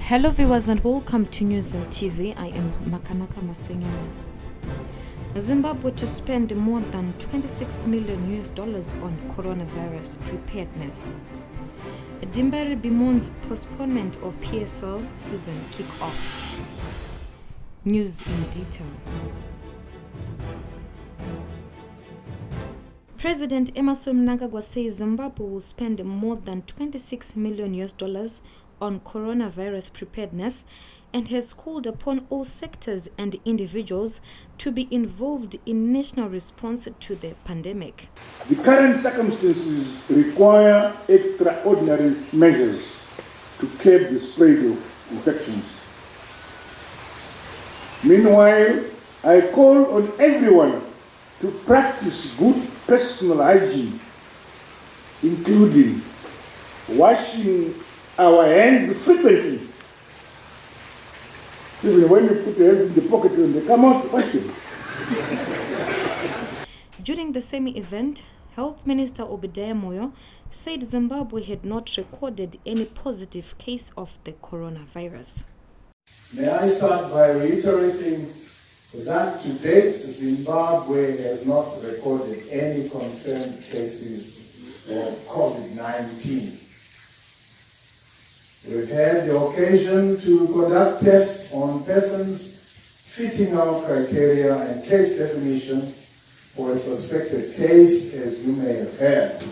Hello viewers and welcome to News and TV. I am Makanaka Masenyo. Zimbabwe to spend more than $26 million on coronavirus preparedness. Dimbari bemoans postponement of PSL season kick-off. News in detail. President Emmerson Mnangagwa says Zimbabwe will spend more than $26 million on coronavirus preparedness and has called upon all sectors and individuals to be involved in national response to the pandemic. The current circumstances require extraordinary measures to curb the spread of infections. Meanwhile, I call on everyone to practice good personal hygiene, including washing our hands frequently. Even when you put your hands in the pocket when they come out, wash them. During the same event, Health Minister Obadiah Moyo said Zimbabwe had not recorded any positive case of the coronavirus. May I start by reiterating that to date, Zimbabwe has not recorded any confirmed cases of COVID-19. We've had the occasion to conduct tests on persons fitting our criteria and case definition for a suspected case, as you may have heard.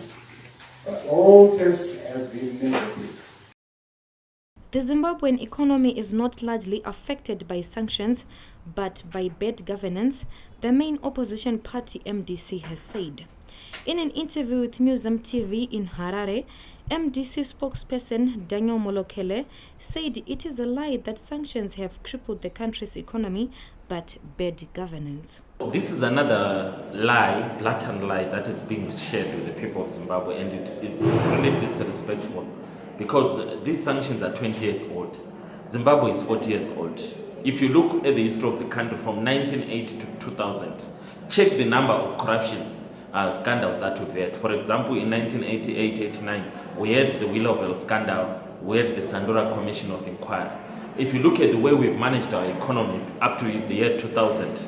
But all tests have been negative. The Zimbabwean economy is not largely affected by sanctions, but by bad governance, the main opposition party MDC has said. In an interview with News and TV in Harare, MDC spokesperson Daniel Molokele said it is a lie that sanctions have crippled the country's economy, but bad governance. This is another lie, blatant lie, that is being shared with the people of Zimbabwe, and it is really disrespectful because these sanctions are 20 years old. Zimbabwe is 40 years old. If you look at the history of the country from 1980 to 2000, check the number of corruption scandals that we've had. For example, in 1988-89, we had the Renewable scandal, we had the Sandora Commission of Inquiry. If you look at the way we've managed our economy up to the year 2000,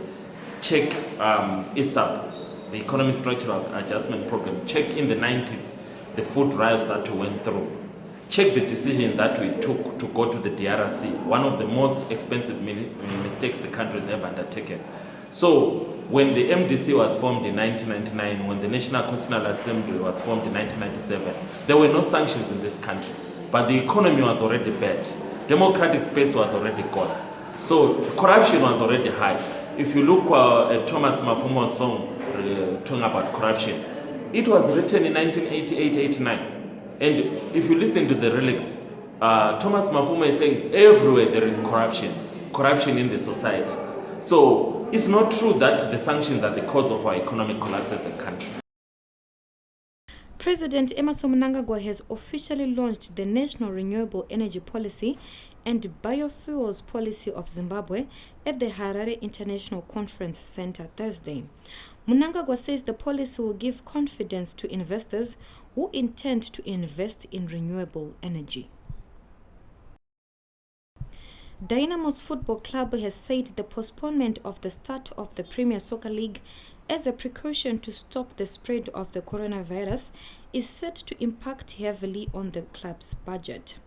check ISAP, the Economic Structural Adjustment Program, check in the 90s, the food riots that we went through. Check the decision that we took to go to the DRC, one of the most expensive mistakes the country has ever undertaken. So when the MDC was formed in 1999, when the National Constitutional Assembly was formed in 1997, there were no sanctions in this country. But the economy was already bad. Democratic space was already gone. So corruption was already high. If you look at Thomas Mafumo's song talking about corruption, it was written in 1988-89. And if you listen to the lyrics, Thomas Mafumo is saying everywhere there is corruption in the society. So it's not true that the sanctions are the cause of our economic collapse as a country. President Emmerson Mnangagwa has officially launched the National Renewable Energy Policy and Biofuels Policy of Zimbabwe at the Harare International Conference Center Thursday. Mnangagwa says the policy will give confidence to investors who intend to invest in renewable energy. Dynamo's football club has said the postponement of the start of the Premier Soccer League as a precaution to stop the spread of the coronavirus is set to impact heavily on the club's budget.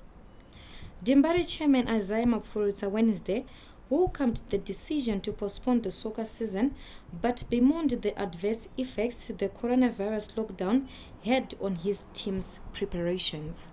Dimbari chairman Isaiah Mapfuritsa Wednesday welcomed the decision to postpone the soccer season, but bemoaned the adverse effects the coronavirus lockdown had on his team's preparations.